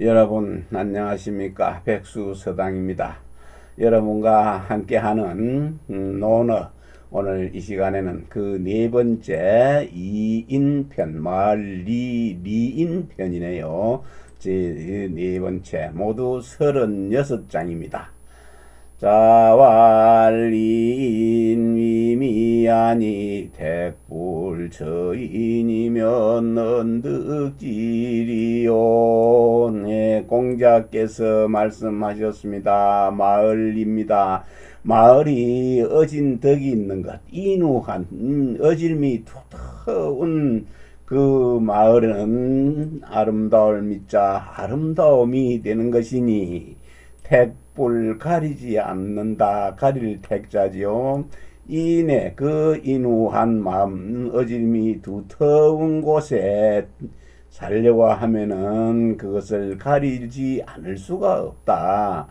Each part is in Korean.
여러분 안녕하십니까? 백수서당입니다. 여러분과 함께하는 논어, 오늘 이 시간에는 그 네 번째 이인편, 마을 리인편이네요. 제 네 번째, 모두 36장입니다. 자왈리인 위미아니 택불처인이면 넌득지리요. 네, 공자께서 말씀하셨습니다. 마을입니다. 마을이 어진 덕이 있는 것, 인후한 어질미 두터운 그 마을은 아름다울 미자 아름다움이 되는 것이니 택불 가리지 않는다. 가릴 택자지요. 이내 그 인후한 마음 어질미 두터운 곳에 살려고 하면은 그것을 가리지 않을 수가 없다.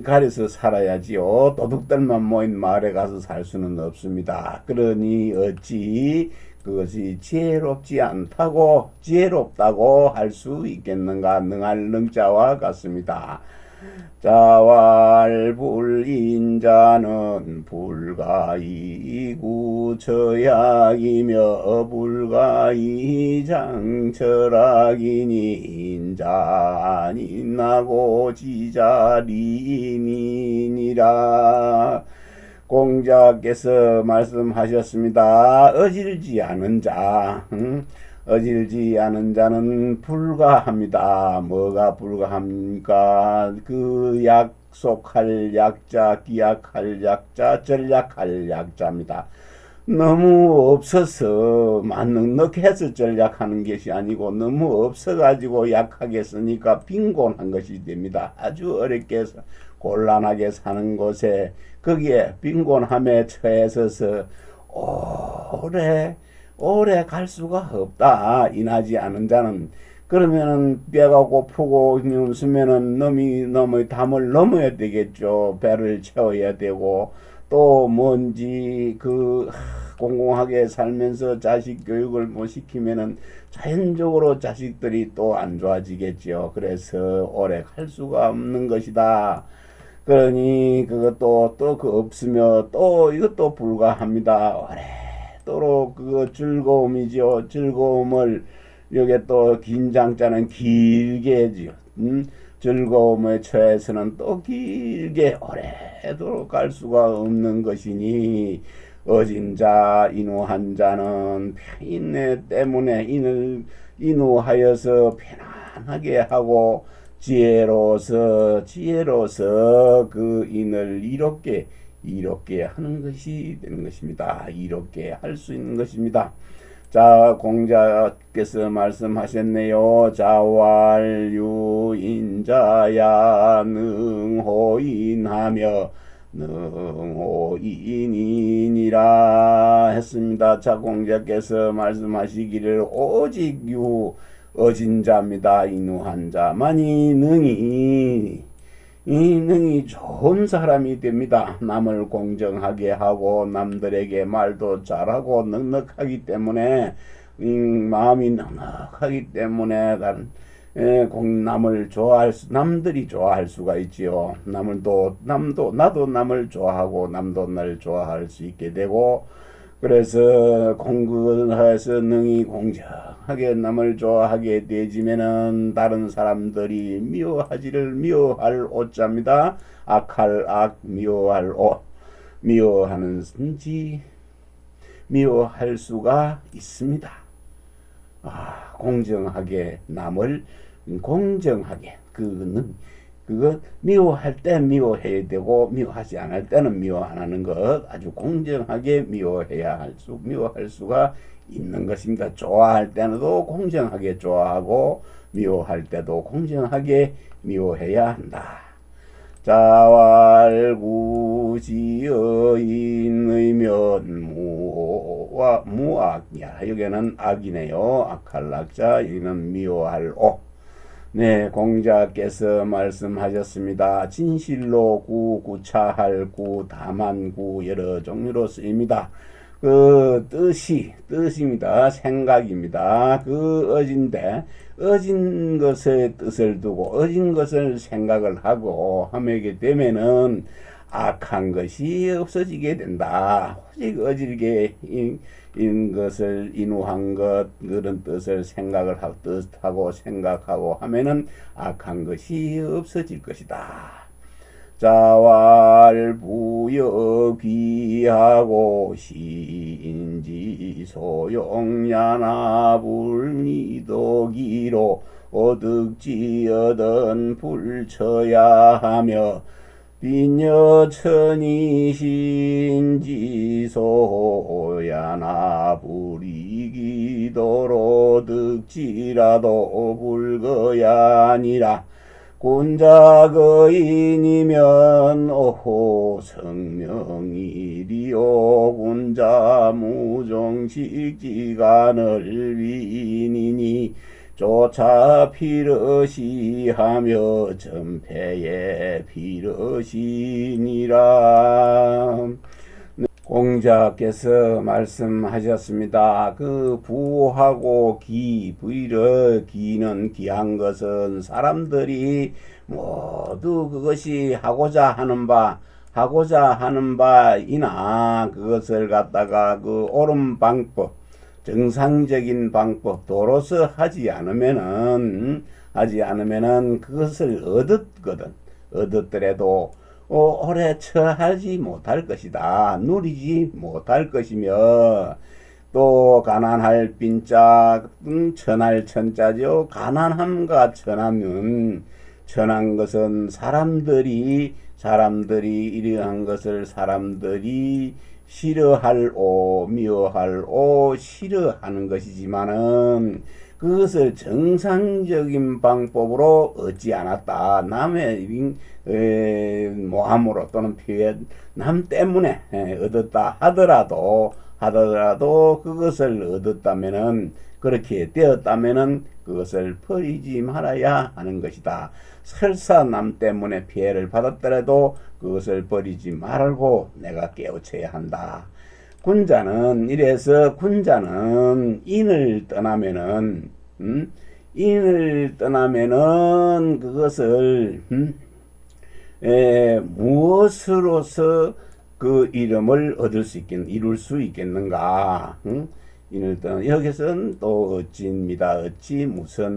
가려서 살아야지요. 도둑들만 모인 마을에 가서 살 수는 없습니다. 그러니 어찌 그것이 지혜롭다고 할 수 있겠는가? 능할 능자와 같습니다. 자왈불인자는 불가이구 저약이며 불가이장철학이니 인자니 나고 지자리니니라. 공자께서 말씀하셨습니다. 어질지 않은 자, 어질지 않은 자는 불가합니다. 뭐가 불가합니까? 그 약속할 약자, 기약할 약자, 전략할 약자입니다. 너무 없어서 넉넉해서 전략하는 것이 아니고 너무 없어가지고 약하게 쓰니까 빈곤한 것이 됩니다. 아주 어렵게 곤란하게 사는 곳에 거기에 빈곤함에 처해서서 오래 갈 수가 없다. 인하지 않은 자는. 그러면은 배가 고프고 웃으면은 넘의 담을 넘어야 되겠죠. 배를 채워야 되고 또 뭔지 공공하게 살면서 자식 교육을 못 시키면은 자연적으로 자식들이 또 안 좋아지겠죠. 그래서 오래 갈 수가 없는 것이다. 그러니 그것도 또 없으며 또 이것도 불가합니다. 오래도록 그거 즐거움이죠. 즐거움을 여기에 또 긴장자는 길게 해지요. 즐거움에 처해서는 또 길게 오래도록 갈 수가 없는 것이니 어진 자, 인후한 자는 인내 때문에 인후하여서 편안하게 하고 지혜로서 그 인을 이롭게 하는 것이 되는 것입니다. 이롭게 할 수 있는 것입니다. 자, 공자께서 말씀하셨네요. 자왈유인자야 능호인하며 능호인이니라 했습니다. 자, 공자께서 말씀하시기를 오직 어진 자입니다. 인후한 자만이 능히 좋은 사람이 됩니다. 남을 공정하게 하고 남들에게 말도 잘하고 넉넉하기 때문에 마음이 넉넉하기 때문에 남들이 좋아할 수가 있지요. 나도 남을 좋아하고 남도 날 좋아할 수 있게 되고, 그래서 공부해서 능히 공정하게 남을 좋아하게 되지면은 다른 사람들이 미워할 오자입니다. 악할 악, 미워할 오, 미워하는지 미워할 수가 있습니다. 공정하게 남을 공정하게 그거 미워할 때 미워해야 되고 미워하지 않을 때는 미워 안 하는 것 아주 공정하게 미워할 수가 있는 것입니다. 좋아할 때도 공정하게 좋아하고 미워할 때도 공정하게 미워해야 한다. 자왈구지어인의면 무악이야. 여기는 악이네요. 악할 악자, 여기는 미워할 오. 네, 공자께서 말씀하셨습니다. 진실로 구차할 구, 다만구 여러 종류로 쓰입니다. 그 뜻입니다. 생각입니다. 그 어진데 어진 것의 뜻을 두고 어진 것을 생각을 하고 하게 되면은 악한 것이 없어지게 된다. 오직 어질게 인 것을 인후한 것 그런 뜻을 생각을 하고 뜻하고 생각하고 하면은 악한 것이 없어질 것이다. 자왈부여 귀하고 시인지 소용야나 불미덕이로 어득지어든 불쳐야 하며 빈여천이신지소야나 불이기도로 득지라도 불거야 아니라 군자거인이면 오호 성명이리오 군자 무종식지간을 위인이니 조차 피러시하며 전패에 피러시니라. 공자께서 말씀하셨습니다. 그 부하고 기는 귀한 것은 사람들이 모두 그것이 하고자 하는 바이나 그것을 갖다가 그 옳은 방법, 정상적인 방법 도로서 하지 않으면은 그것을 얻었더라도 오래 처하지 못할 것이다. 누리지 못할 것이며 또 가난할 빈자 천할 천자죠. 가난함과 천함은 천한 것은 사람들이 이러한 것을 사람들이 싫어할오 미워할오 싫어하는 것이지만은 그것을 정상적인 방법으로 얻지 않았다. 남의 모함으로 또는 피해 남 때문에 얻었다 하더라도 그것을 얻었다면은 그렇게 되었다면은 그것을 버리지 말아야 하는 것이다. 설사 남 때문에 피해를 받았더라도 그것을 버리지 말고 내가 깨우쳐야 한다. 군자는 인을 떠나면은 그것을 무엇으로서 그 이름을 이룰 수 있겠는가? 인을 떠나 여기서는 또 어찌입니다.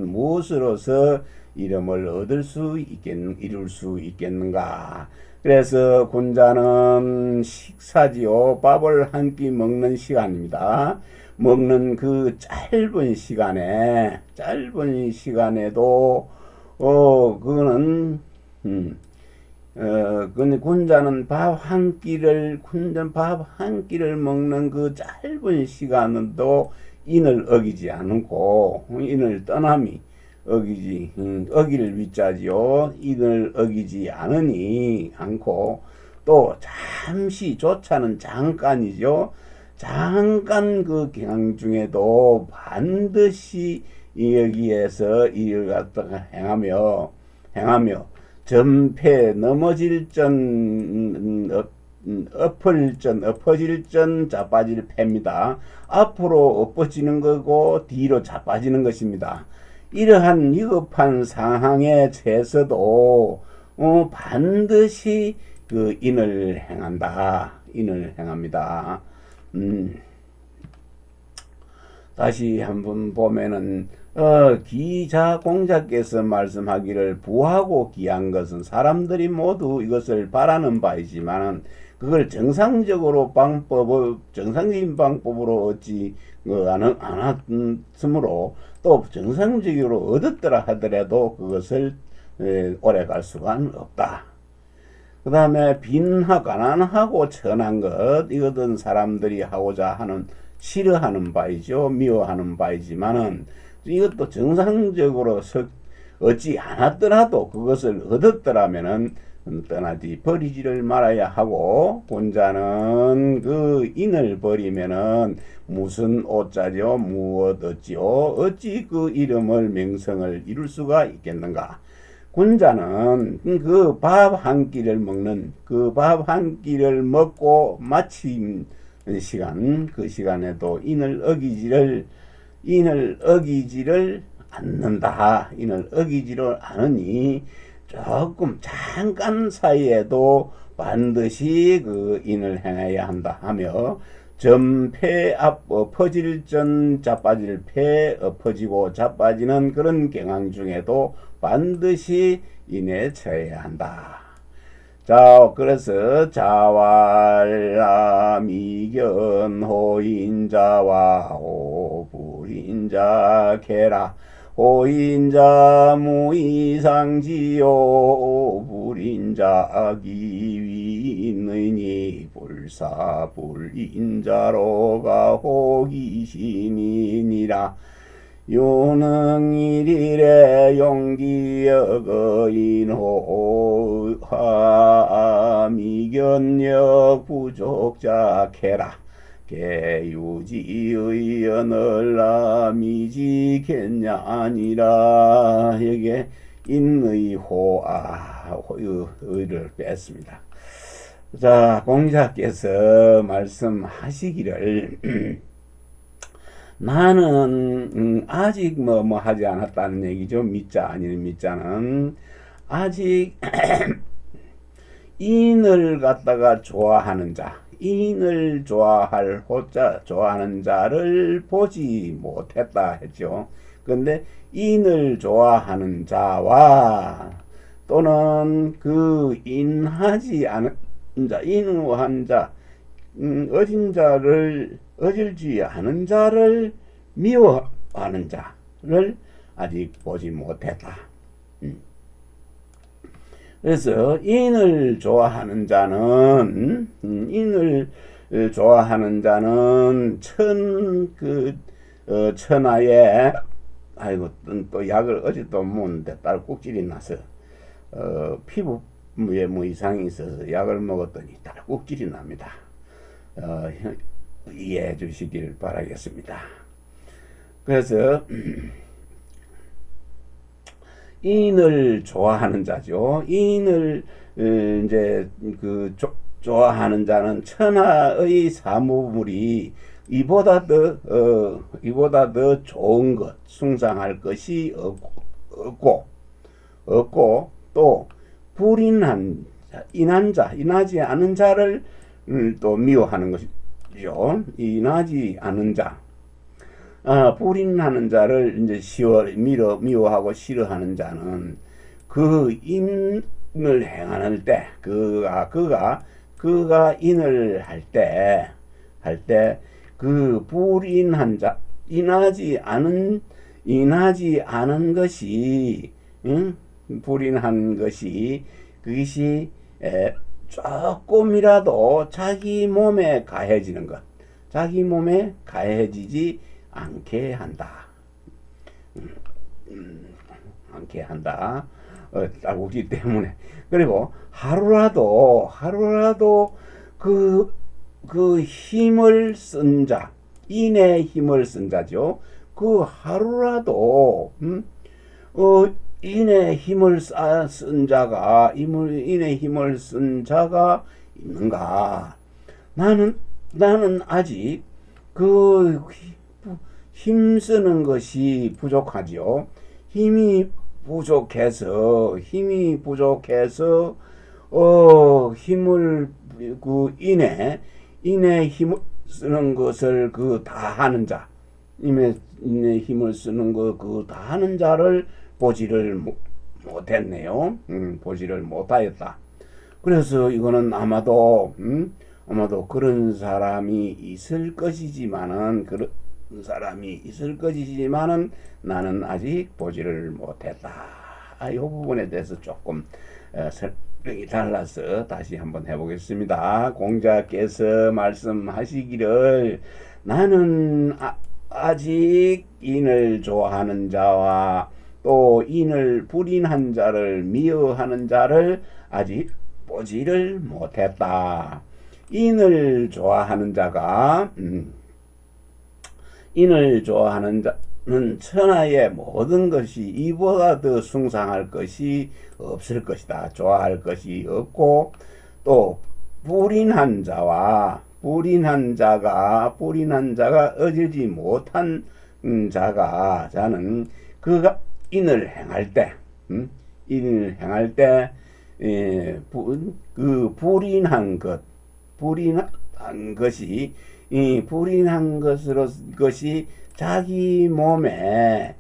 무엇으로서 이름을 이룰 수 있겠는가? 그래서 군자는 식사지요. 밥을 한 끼 먹는 시간입니다. 먹는 그 짧은 시간에도 그거는 근데 군자는 밥 한 끼를 먹는 그 짧은 시간도 인을 어기지 않고 인을 떠남이 어길 위자지요. 인을 어기지 않고 또 잠시 조차는 잠깐이죠. 잠깐 그 기간 중에도 반드시 여기에서 이를 갖다가 행하며 전패 넘어질 전 엎어질 전 자빠질 패입니다. 앞으로 엎어지는 거고 뒤로 자빠지는 것입니다. 이러한 위급한 상황에 처해서도 반드시 그 인을 행합니다. 다시 한번 보면은 기자공자께서 말씀하기를 부하고 귀한 것은 사람들이 모두 이것을 바라는 바이지만 그걸 정상적인 방법으로 얻지 않았으므로 또 정상적으로 얻었더라 하더라도 그것을 오래 갈 수가 없다. 그 다음에 빈하 가난하고 천한 것 이것은 사람들이 싫어하는 바이죠. 미워하는 바이지만은 이것도 정상적으로 얻지 않았더라도 그것을 얻었더라면은 떠나지 버리지를 말아야 하고 군자는 그 인을 버리면은 무슨 오자죠. 무엇 어찌요. 어찌 그 이름을 명성을 이룰 수가 있겠는가. 군자는 그 밥 한 끼를 먹고 마침 시간, 그 시간에도 인을 어기지를 않는다. 인을 어기지를 않으니 조금 잠깐 사이에도 반드시 그 인을 행해야 한다 하며 전패 앞 엎어질 전 자빠질 패 엎어지고 자빠지는 그런 경향 중에도 반드시 인에 처해야 한다. 자, 그래서 자왈라 미견 호인자와 호불인자 개라 호인자 무이상지요 불인자 기위있느니 불사불인자로가 호기심이니라. 유능일일에 용기여거인호 미견력 부족자 캐라 개유지의연을라 미지겠냐 아니라. 여기에 인의 호의를 뺐습니다. 자, 공자께서 말씀하시기를 나는 아직 뭐 하지 않았다는 얘기죠. 미자 아니면 미자는 아직 인을 갖다가 좋아하는 자, 인을 좋아할 호자, 좋아하는 자를 보지 못했다 했죠. 근데 인을 좋아하는 자와 또는 그 인하지 않은 자, 인우한 자, 어질지 않은 자를 미워하는 자를 아직 보지 못했다. 그래서 인을 좋아하는 자는 천하에 아이고 또 약을 어제 또 먹는데 딸꾹질이 나서 피부에 뭐 이상이 있어서 약을 먹었더니 딸꾹질이 납니다. 이해해 주시길 바라겠습니다. 그래서 인을 좋아하는 자죠. 인을 이제 그 좋아하는 자는 천하의 사무물이 이보다 더 좋은 것, 숭상할 것이 없고 또 불인한 자, 인하지 않은 자를 또 미워하는 것이죠. 인하지 않은 자, 불인하는 자를 이제 미워하고 싫어하는 자는 그 인을 행하는 때, 그가 인을 할 때 그 불인한 자, 인하지 않은 것이, 불인한 것이 그것이 조금이라도 자기 몸에 가해지는 것, 자기 몸에 가해지지 않게 한다. 않게 한다. 딸꾹질 때문에. 그리고 하루라도 그 힘을 쓴 자, 인의 힘을 쓴 자죠. 그 하루라도 인의 힘을 쓴 자가 있는가? 나는 아직 그 힘쓰는 것이 부족하지요. 힘이 부족해서 힘을 그 인의 힘을 쓰는 것을 다 하는 자, 인의 힘을 쓰는 거 다 하는 자를 보지를 못했네요. 보지를 못하였다. 그래서 이거는 아마도 그런 사람이 있을 것이지만은 나는 아직 보지를 못했다. 이 부분에 대해서 조금 설명이 달라서 다시 한번 해보겠습니다. 공자께서 말씀하시기를 나는 아직 인을 좋아하는 자와 또 인을 불인한 자를 미워하는 자를 아직 보지를 못했다. 인을 좋아하는 자는 천하의 모든 것이 이보다 더 숭상할 것이 없을 것이다. 좋아할 것이 없고 또 불인한 자와 불인한 자가 어지지 못한 자는 그가 인을 행할 때, 인을 행할 때, 그 불인한 것이 이 불인한 것이 자기 몸에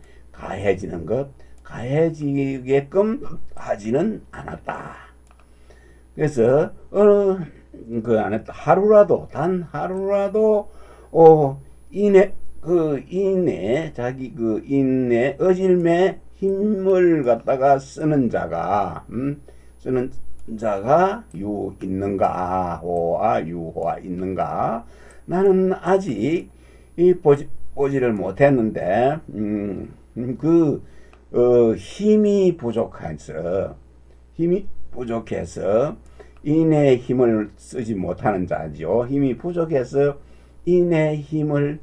가해지게끔 하지는 않았다. 그래서 그 안에 단 하루라도 자기 그 인내 어질매 힘을 갖다가 쓰는 자가 있는가? 유호가 있는가? 나는 아직 보지를 못했는데 힘이 부족해서 인의 힘을 쓰지 못하는 자죠. 힘이 부족해서 인의 힘을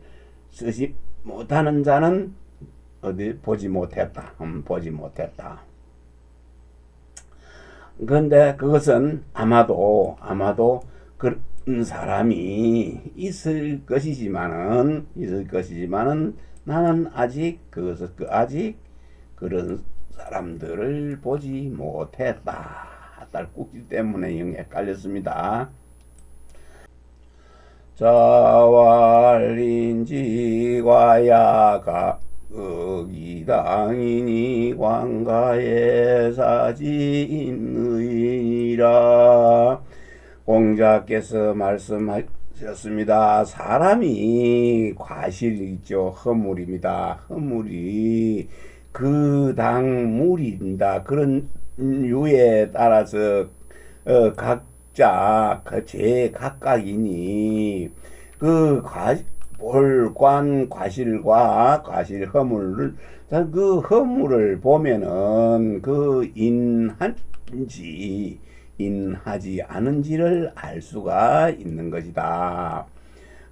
쓰지 못하는 자는 보지 못했다. 그런데 그것은 아마도 그런 사람이 있을 것이지만은 나는 아직 그런 사람들을 보지 못했다. 딸꾹질 때문에 영에 깔렸습니다. 자왈인지과야가 의기당이니 광가에 사지인의라. 공자께서 말씀하셨습니다. 사람이 과실이죠. 허물입니다. 허물이 그 당물입니다. 그런 유에 따라서 각자 제각각이니 그 볼관 과실과 과실 허물을 그 허물을 보면은 그 인하지 않은지를 알 수가 있는 것이다.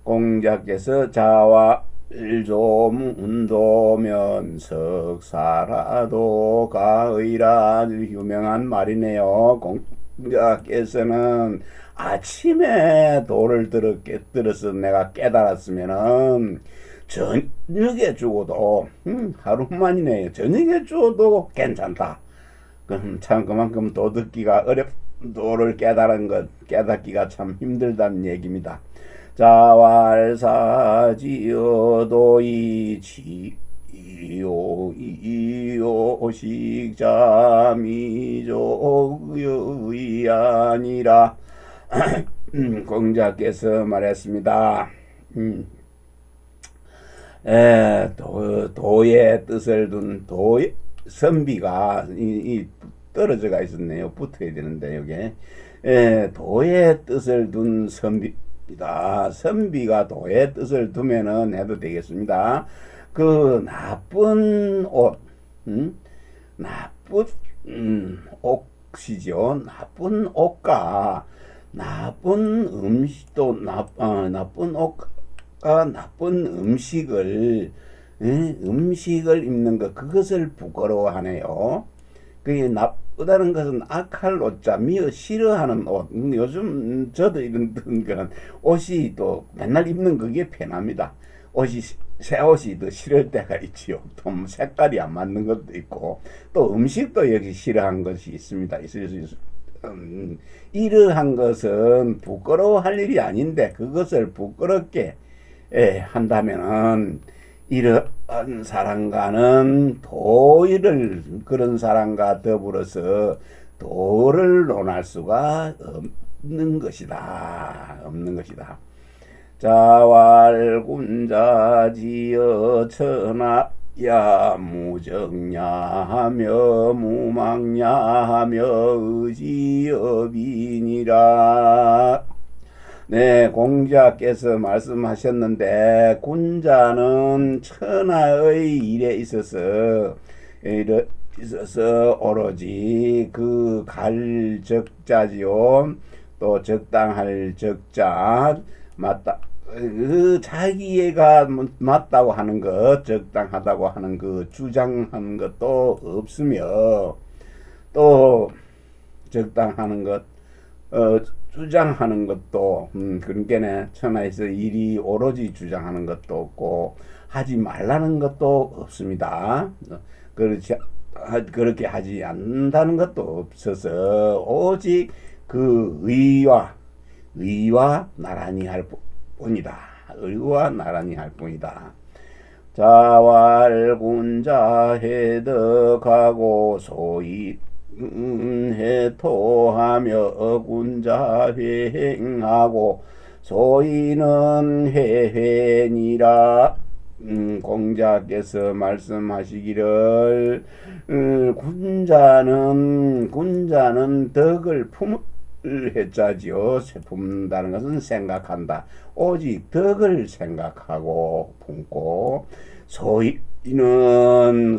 공자께서 자와 일조문도면 석사라도 가의라 유명한 말이네요. 공자께서는 아침에 도를 들어서 내가 깨달았으면은 저녁에 죽어도 하루만이네요. 저녁에 죽어도 괜찮다. 그럼 참 그만큼 도를 깨닫기가 참 힘들다는 얘기입니다. 자왈사지어도이 지오이오식자미조의 아니라. 공자께서 말했습니다. 도의 뜻을 둔 선비가 떨어져가 있었네요. 붙어야 되는데 여기 도의 뜻을 둔 선비다. 선비가 도의 뜻을 두면은 해도 되겠습니다. 그 나쁜 옷, 나쁜 옷이죠. 나쁜 옷과 나쁜 음식도 나쁜 옷과 나쁜 음식을 입는 것, 그것을 부끄러워하네요. 그게 나쁘다는 것은 악할 옷자, 미어 싫어하는 옷. 요즘 저도 이런 건 옷이 또 맨날 입는 그게 편합니다. 새 옷이 더 싫을 때가 있지요. 또 색깔이 안 맞는 것도 있고, 또 음식도 여기 싫어한 것이 있습니다. 이러한 것은 부끄러워할 일이 아닌데, 그것을 부끄럽게 한다면은 이러한 사람과는 그런 사람과 더불어서 도를 논할 수가 없는 것이다. 자왈군자지어 천하야 무정야하며 무망야하며 의지업이니라. 네, 공자께서 말씀하셨는데, 군자는 천하의 일에 있어서 오로지 그 갈 적자지요. 또 적당할 적자, 맞다. 그 자기가 맞다고 하는 것, 적당하다고 하는 그 주장하는 것도 없으며, 또 적당하는 것, 주장하는 것도 그러니까 천하에서 일이 오로지 주장하는 것도 없고 하지 말라는 것도 없습니다. 그렇게 하지 않는다는 것도 없어서 오직 그 의와 나란히 할 뿐이다. 의와 나란히 할 뿐이다. 자왈군자 해덕하고 소위 해토하며 군자 회행하고 소위는 해회니라. 공자께서 말씀하시기를 군자는 덕을 품을 해자지요. 품는다는 것은 생각한다. 오직 덕을 생각하고 품고 소위는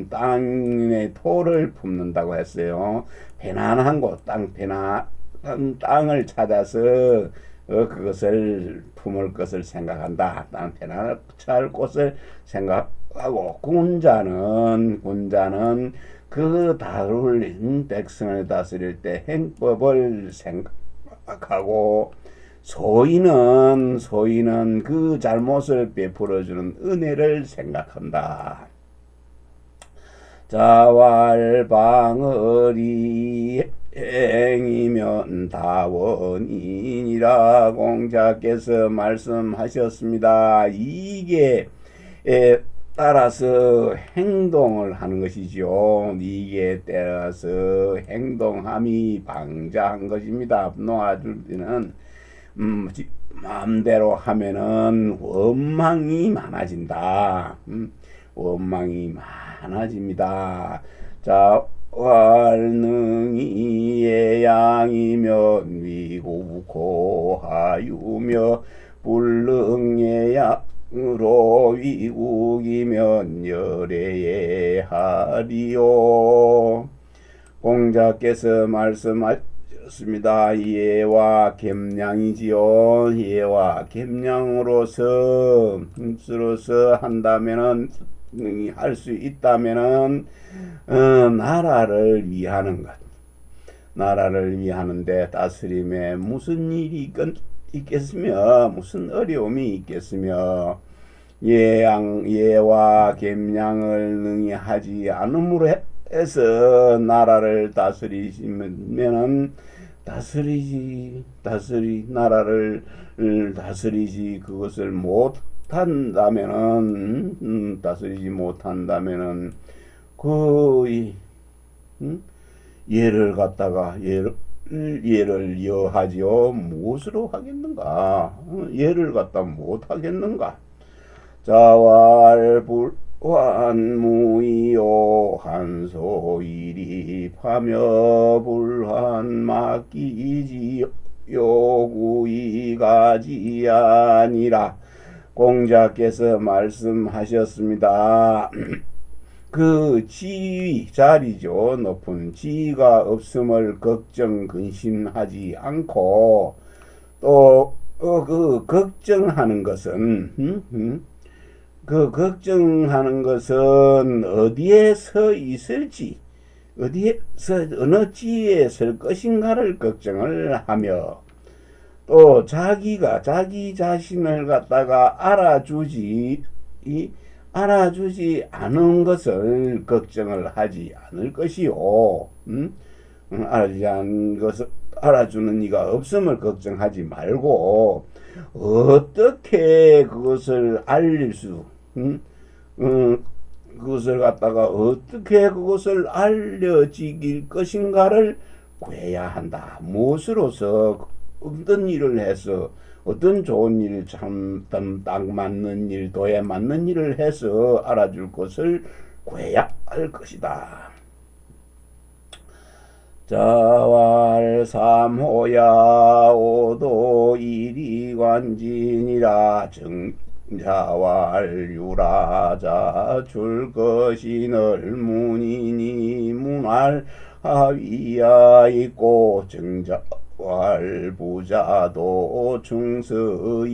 땅의 토를 품는다고 했어요. 편안한 곳, 땅을 찾아서 그것을 품을 것을 생각한다. 땅 편안할 곳을 생각하고 군자는 그 백성을 다스릴 때 행법을 생각하고 소인은 그 잘못을 베풀어주는 은혜를 생각한다. 자왈방을이 행이면 다원이니라. 공자께서 말씀하셨습니다. 이게 따라서 행동을 하는 것이죠. 이게 따라서 행동함이 방자한 것입니다. 놓아줄 때는 마음대로 하면은 원망이 많아진다. 원망이 많아집니다. 자, 활능이 예양이면 위고하유며 불능예양으로 위국이면 열애하리요. 공자께서 말씀하셨습니다. 예와 겸양이지요. 예와 겸양으로서 한다면은 할 수 있다면은 나라를 위하는 것. 나라를 위하는데 다스림에 무슨 일이 있겠으며 무슨 어려움이 있겠으며 예와 겸양을 능히 하지 않음으로 해서 나라를 다스리시면은 나라를 다스리지 그것을 다스리지 못한다면은 예를 갖다가 예를 여하지요. 무엇으로 하겠는가? 예를 갖다 못 하겠는가? 자왈불환무이요 한소일이 파며 불환막기지 요구이가지 아니라. 공자께서 말씀하셨습니다. 그 지위 자리죠. 높은 지위가 없음을 근심하지 않고 또 그 걱정하는 것은 어디에 서 있을지 어느 지위에 설 것인가를 걱정을 하며 또 자기 자신을 갖다가 알아주지 않은 것을 걱정을 하지 않을 것이요. 알아주는 이가 없음을 걱정하지 말고 어떻게 그것을 그것을 갖다가 어떻게 그것을 알려지길 것인가를 구해야 한다. 무엇으로서 어떤 일을 해서 어떤 좋은 일, 딱 맞는 일, 도에 맞는 일을 해서 알아줄 것을 구해야 할 것이다. 자왈 삼호야 오도 이리관진이라 정자왈 유라자 줄 것이 널문이니 문할 하위야 있고 정자왈 부자도 중서이니라.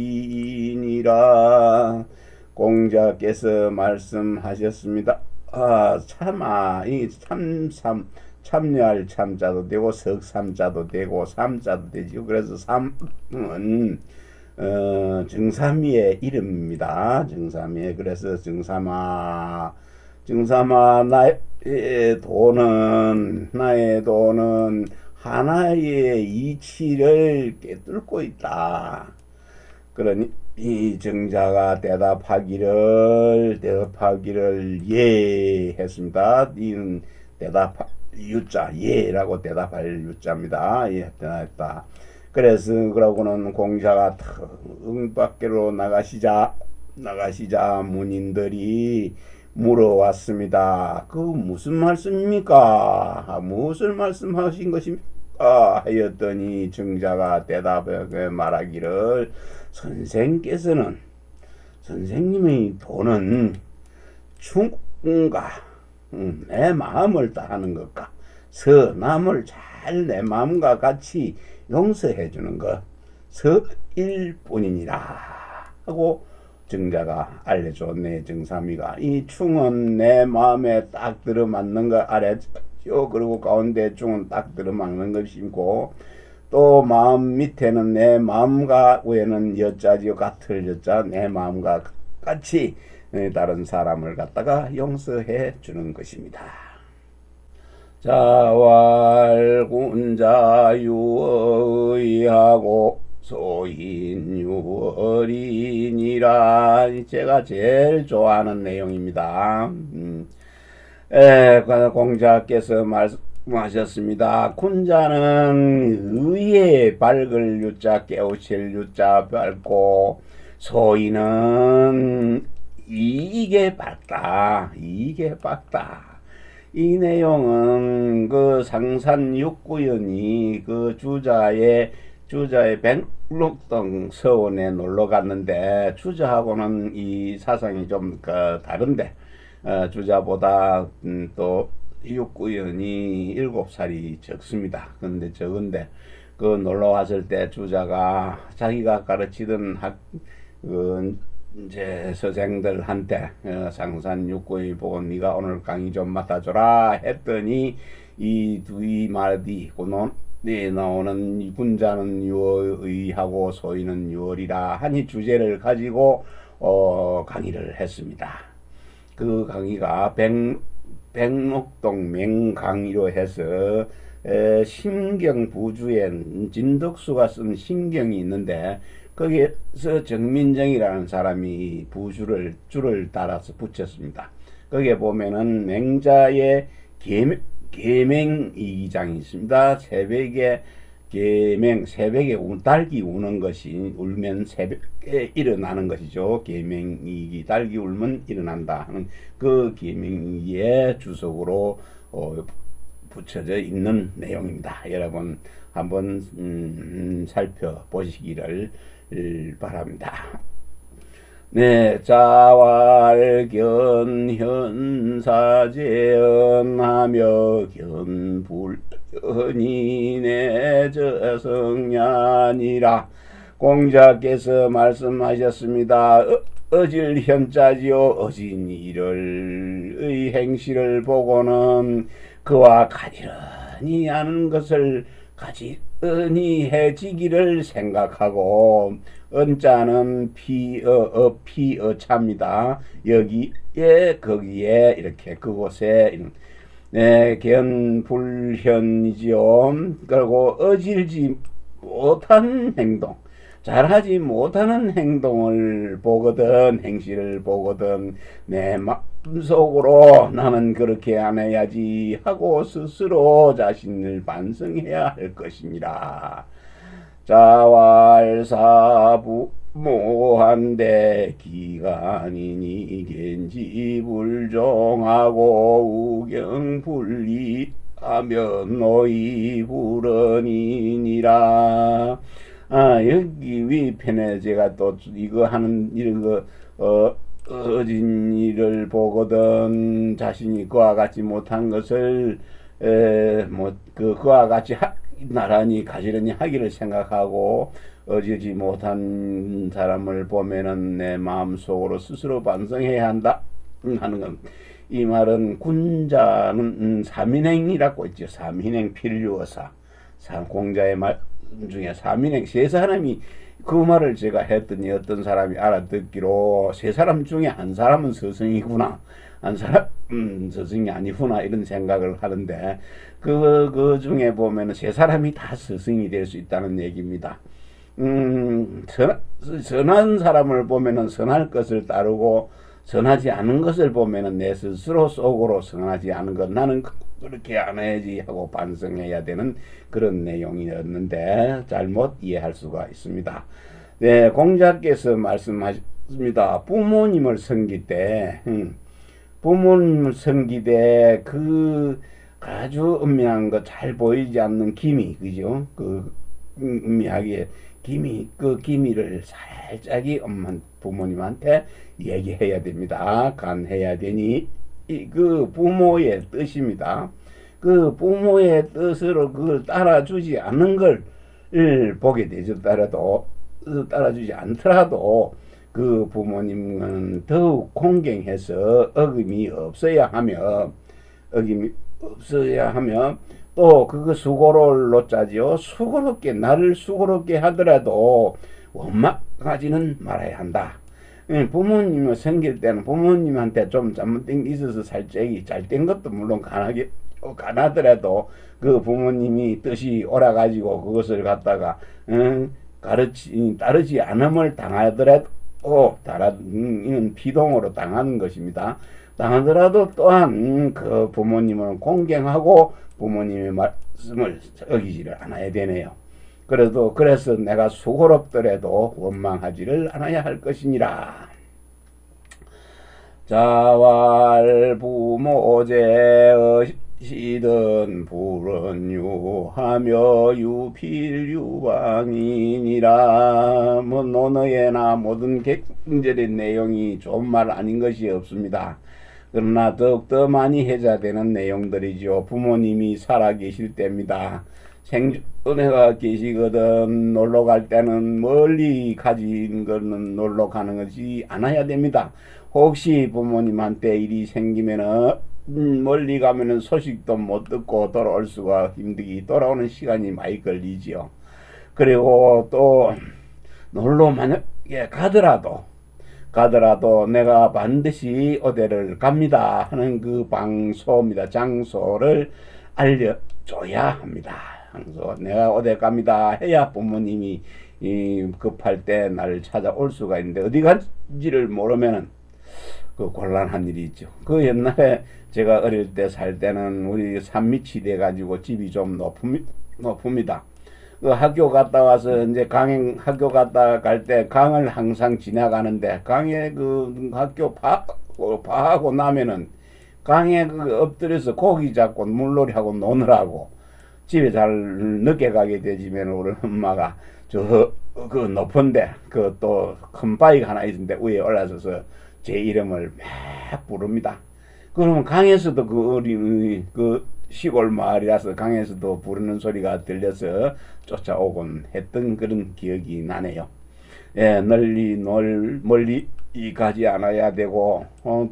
공자께서 말씀하셨습니다. 참여할 참자도 되고 석삼자도 되고 삼자도 되죠. 그래서 삼은 정삼위의 이름입니다. 정삼위. 그래서 정삼아 나의 도는 하나의 이치를 깨뚫고 있다. 그러니 이 정자가 대답하기를 예 했습니다. 이는 유자 예라고 대답할 유자입니다. 예 대답했다. 그래서 그러고는 공자가 腾밖으로 나가시자 문인들이 물어왔습니다. 그 무슨 말씀입니까? 무슨 말씀하신 것입니까? 하였더니 정자가 대답해 말하기를 선생님의 도는 충가 내 마음을 따하는 것과 남을 잘 내 마음과 같이 용서해 주는 것 서일 뿐이니라 하고 정자가 알려줬네. 정삼위가 이 충은 내 마음에 딱 들어맞는 거 알았죠. 그리고 가운데 충은 딱 들어맞는 것이고 또 마음 밑에는 내 마음과 위에는 여자지요. 같을 여자 내 마음과 같이 다른 사람을 갖다가 용서해 주는 것입니다. 자왈군자 유의하고 소인유월이니라. 제가 제일 좋아하는 내용입니다. 공자께서 말씀하셨습니다. 군자는 의에 밝을 유자 깨우칠 유자 밝고 소인은 이익에 밝다. 이 내용은 그 상산육구연이 그 주자의 백록동 서원에 놀러 갔는데 주자하고는 이 사상이 좀 다른데 주자보다 또 육구연이 7살이 적습니다. 근데 적은데 그 놀러 왔을 때 주자가 자기가 가르치던 이제 서생들한테 상산육구의 보고 네가 오늘 강의 좀 맡아줘라 했더니 이 두이 말이 나오는 군자는 유의하고 소인은 유월이라 하니 주제를 가지고 강의를 했습니다. 그 강의가 백록동 맹강의로 해서 신경부주에 진덕수가 쓴 신경이 있는데 거기에서 정민정이라는 사람이 줄을 따라서 붙였습니다. 거기에 보면은 맹자의 계맹이기장이 있습니다. 새벽에 달기 우는 것이 울면 새벽에 일어나는 것이죠. 계맹이기 달기 울면 일어난다 하는 그 계맹이기의 주석으로 붙여져 있는 내용입니다. 여러분 한번 살펴보시기를 바랍니다. 네, 자왈견 현사제언하며 견불견이 내저성냐니라. 공자께서 말씀하셨습니다. 어질 현자지요. 어진 이를 행실을 보고는 그와 가지런히 하는 것을 가지런히 해지기를 생각하고 언자는 피어차입니다. 여기에 거기에 이렇게 그곳에 견불현이지요. 그리고 어질지 못한 행동, 잘하지 못하는 행동을 보거든, 행실을 보거든 내 마음속으로 나는 그렇게 안 해야지 하고 스스로 자신을 반성해야 할 것이니라. 자왈사부 모한데 기간이니 겐지불종하고 우경불리하며 노이불언이니라. 여기 위편에 제가 또 이거 하는 이런 거 어진 일을 보거든 자신이 그와 같이 못한 것을 그와 같이 나란히 가지런히 하기를 생각하고 어지지 못한 사람을 보면은 내 마음속으로 스스로 반성해야 한다 하는 건 이 말은 군자는 삼인행이라고 있죠. 삼인행 필요어사. 공자의 말 중에 삼인행 세 사람이 그 말을 제가 했더니 어떤 사람이 알아듣기로 세 사람 중에 한 사람은 스승이구나. 한 사람 스승이 아니구나 이런 생각을 하는데 그 중에 보면은 세 사람이 다 스승이 될 수 있다는 얘기입니다. 선한 사람을 보면은 선할 것을 따르고 선하지 않은 것을 보면은 내 스스로 속으로 선하지 않은 것 나는 그렇게 안 해야지 하고 반성해야 되는 그런 내용이었는데 잘못 이해할 수가 있습니다. 네, 공자께서 말씀하셨습니다. 부모님을 섬길 때 그 아주 은밀한 거 잘 보이지 않는 기미, 그죠? 그 은밀하게 그 기미를 살짝이 부모님한테 얘기해야 됩니다. 간해야 되니 그 부모의 뜻입니다. 그 부모의 뜻으로 그걸 따라주지 않는 걸 보게 되죠. 따라주지 않더라도 그 부모님은 더욱 공경해서 어김이 없어야 하며 또 그거 수고로울로 짜지요. 나를 수고롭게 하더라도 원망하지는 말아야 한다. 부모님을 섬길 때는 부모님한테 좀 잘못된 게 있어서 살짝이 잘된 것도 물론 가나더라도 그 부모님이 뜻이 옳아가지고 그것을 갖다가 따르지 않음을 당하더라도 이는 비동으로 당하는 것입니다. 당하더라도 또한 그 부모님을 공경하고 부모님의 말씀을 어기지를 않아야 되네요. 그래서 내가 수고롭더라도 원망하지를 않아야 할 것이니라. 자왈 부모제의시든 불언유하며 유필유방이니라. 논어에나 모든 객절의 내용이 좋은 말 아닌 것이 없습니다. 그러나 더욱더 많이 해자되는 내용들이죠. 부모님이 살아계실 때입니다. 생존해가 계시거든 놀러 갈 때는 멀리 가진 거는 놀러 가는 것이 않아야 됩니다. 혹시 부모님한테 일이 생기면은 멀리 가면은 소식도 못 듣고 돌아올 수가 돌아오는 시간이 많이 걸리지요. 그리고 또 놀러 만약에 가더라도 내가 반드시 어디를 갑니다 하는 그 장소를 알려줘야 합니다. 내가 어디 갑니다 해야 부모님이 급할 때 나를 찾아올 수가 있는데 어디 간지를 모르면은 그 곤란한 일이 있죠. 그 옛날에 제가 어릴 때 살 때는 우리 산밑이 돼 가지고 집이 좀 높습니다. 그 학교 갔다 와서 이제 학교 갔다 갈 때 강을 항상 지나가는데 강에 그 학교 파하고 나면은 강에 그 엎드려서 고기 잡고 물놀이 하고 노느라고 집에 잘 늦게 가게 되지면 우리 엄마가 그 높은데 그 또 큰 바위가 하나 있는데 위에 올라서서 제 이름을 막 부릅니다. 그러면 강에서도 그 시골 마을이라서 강에서도 부르는 소리가 들려서 쫓아오곤 했던 그런 기억이 나네요. 예, 멀리 가지 않아야 되고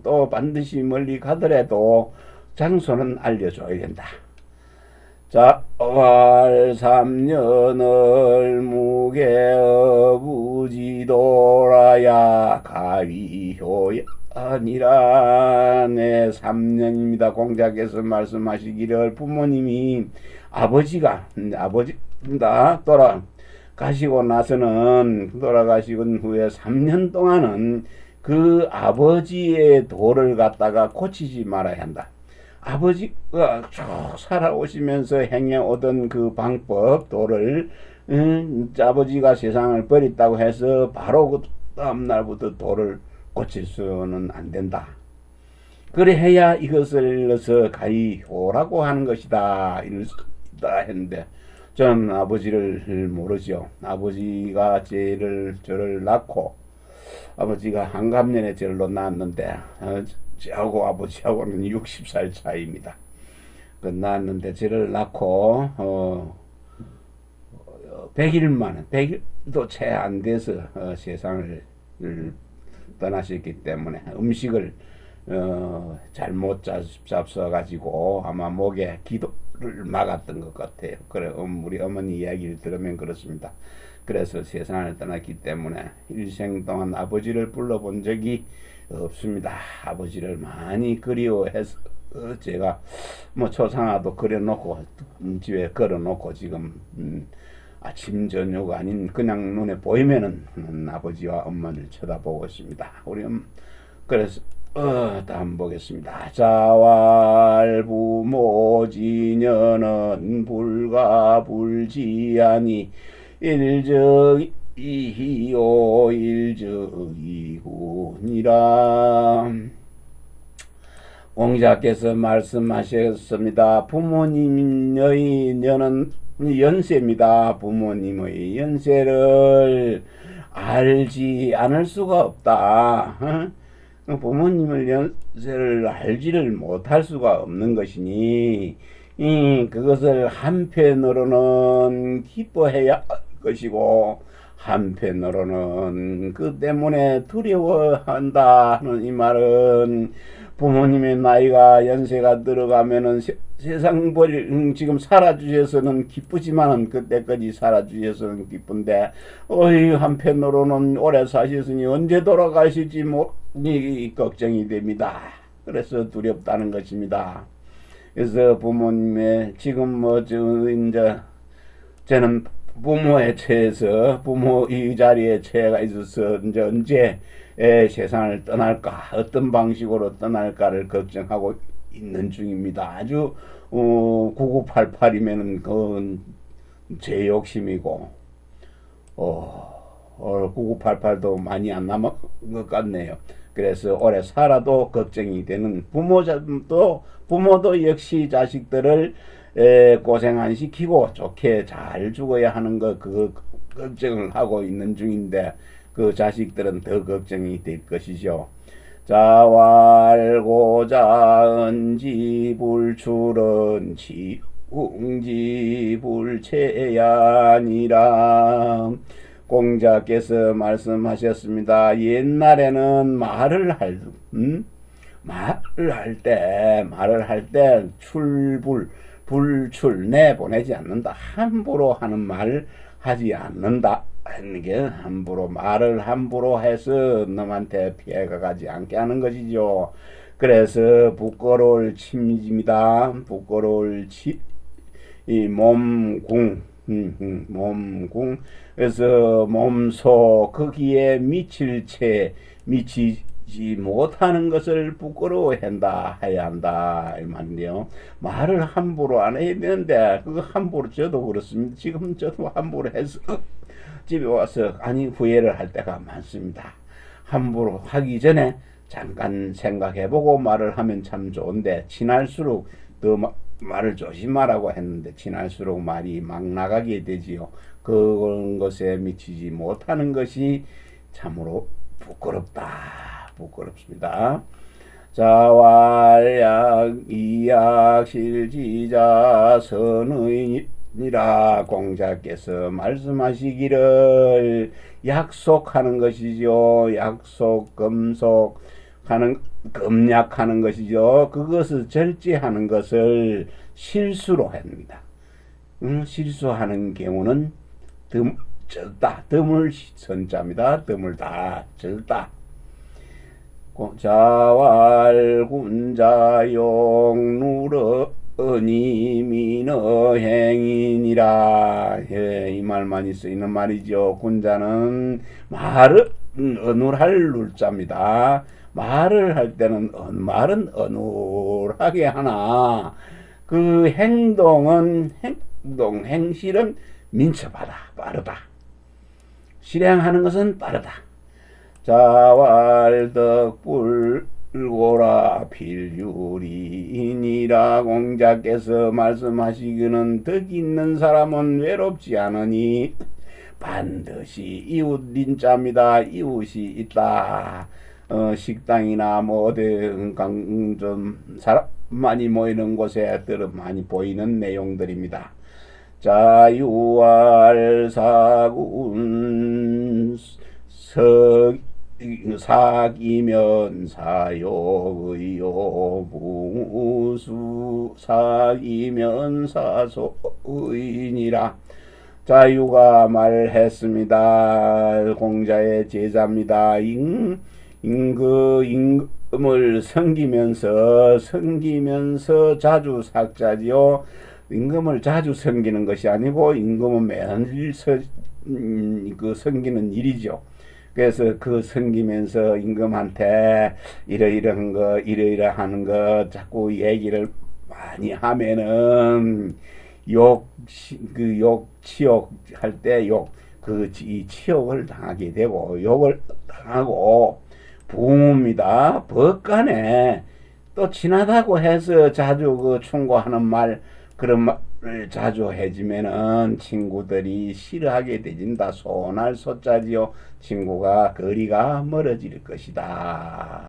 또 반드시 멀리 가더라도 장소는 알려줘야 된다. 자, 왈 3년을 무게어부지도라야 가위효야 아니라. 네, 3년입니다. 공자께서 말씀하시기를 부모님이 아버지입니다. 돌아가시고 후에 3년 동안은 그 아버지의 도를 갖다가 고치지 말아야 한다. 아버지가 쭉 살아오시면서 행해오던 그 방법, 도를 아버지가 세상을 버렸다고 해서 바로 그 다음날부터 도를 고칠 수는 안 된다. 그래야 이것을 가이효라고 하는 것이다 했는데 저는 아버지를 모르죠. 아버지가 저를 낳고 아버지가 한갑년에 저를 낳았는데 저하고 아버지하고는 60살 차이입니다. 낳았는데 저를 낳고 100일도 채 안 돼서 세상을 떠나셨기 때문에 음식을 잘못 잡숴가지고 아마 목에 기도를 막았던 것 같아요. 그래, 우리 어머니 이야기를 들으면 그렇습니다. 그래서 세상을 떠났기 때문에 일생 동안 아버지를 불러본 적이 없습니다. 아버지를 많이 그리워해서 제가 뭐 초상화도 그려놓고 집에 걸어놓고 지금 아침 저녁 아닌 그냥 눈에 보이면은 아버지와 엄마를 쳐다보고 있습니다. 우리 그래서 다음 보겠습니다. 자왈 부모 지녀는 불가불지하니 일적이요 일적이구니라. 공자께서 말씀하셨습니다. 부모님의 년은 연세입니다. 부모님의 연세를 알지 않을 수가 없다. 부모님의 연세를 알지를 못할 수가 없는 것이니 그것을 한편으로는 기뻐해야 할 것이고 한편으로는 그 때문에 두려워한다 하는 이 말은 부모님의 나이가 연세가 들어가면은 세상 버릴 지금 살아주셔서는 기쁘지만은 그때까지 살아주셔서는 기쁜데 한편으로는 오래 사셨으니 언제 돌아가실지 모르니 걱정이 됩니다. 그래서 두렵다는 것입니다. 그래서 부모님의 지금 이제 저는 부모의 처해서 부모의 자리에 처해가 있어서 이제 언제 세상을 떠날까 어떤 방식으로 떠날까를 걱정하고 있는 중입니다. 아주 9988이면은 그건 제 욕심이고 9988도 많이 안 남은 것 같네요. 그래서 오래 살아도 걱정이 되는 부모도 역시 자식들을 고생 안 시키고 좋게 잘 죽어야 하는 거 그 걱정을 하고 있는 중인데 그 자식들은 더 걱정이 될 것이죠. 자왈고자 은지불출은 지웅지불체야니라. 공자께서 말씀하셨습니다. 옛날에는 말을 할 때 불출 내보내지 않는다. 함부로 하는 말을 하지 않는다. 하는 게 말을 함부로 해서 남한테 피해가 가지 않게 하는 것이죠. 그래서 부끄러울 침입니다. 부끄러울 이 몸궁 그래서 몸소 거기에 미치지 못하는 것을 부끄러워한다 해야 한다 이 말인데요. 말을 함부로 안 해야 되는데 그거 함부로 저도 그렇습니다. 지금 저도 함부로 해서 집에 와서 후회를 할 때가 많습니다. 함부로 하기 전에 잠깐 생각해보고 말을 하면 참 좋은데 지날수록 더 말을 조심하라고 했는데 지날수록 말이 막 나가게 되지요. 그런 것에 미치지 못하는 것이 참으로 부끄럽습니다. 자왈약 이약 실지자 선의니라. 공자께서 말씀하시기를 약속하는 것이죠. 약속 금약하는 것이죠. 그것을 절제하는 것을 실수로 합니다. 실수하는 경우는 적다. 드물선자입니다. 드물다. 적다. 자왈군자용 누러니 민어행이니라. 이 말만이 쓰이는 말이죠. 군자는 어눌할 눌자입니다. 말을 할 때는 말은 어눌하게 하나 그 행실은 민첩하다. 빠르다. 실행하는 것은 빠르다. 자왈덕불고라 필유리이니라. 공자께서 말씀하시기는 덕 있는 사람은 외롭지 않으니 반드시 이웃린자입니다. 이웃이 있다. 식당이나 어디 좀 사람 많이 모이는 곳에 많이 보이는 내용들입니다. 자유왈사군 사기면 사욕의요 무수 사기면 사소의니라. 자유가 말했습니다. 공자의 제자입니다. 임금을 섬기면서 자주 삭자지요. 임금을 자주 섬기는 것이 아니고 임금은 매일 섬기는 일이죠. 그래서 그 섬기면서 임금한테 이러이러한 거 이러이러하는 거 자꾸 얘기를 많이 하면은 치욕 할 때 이 치욕을 당하게 되고 욕을 당하고 부모입니다. 법간에 또 친하다고 해서 자주 충고하는 말 그런 말을 자주 해주면은 친구들이 싫어하게 되진다. 소날 소자지요. 친구가 거리가 멀어질 것이다.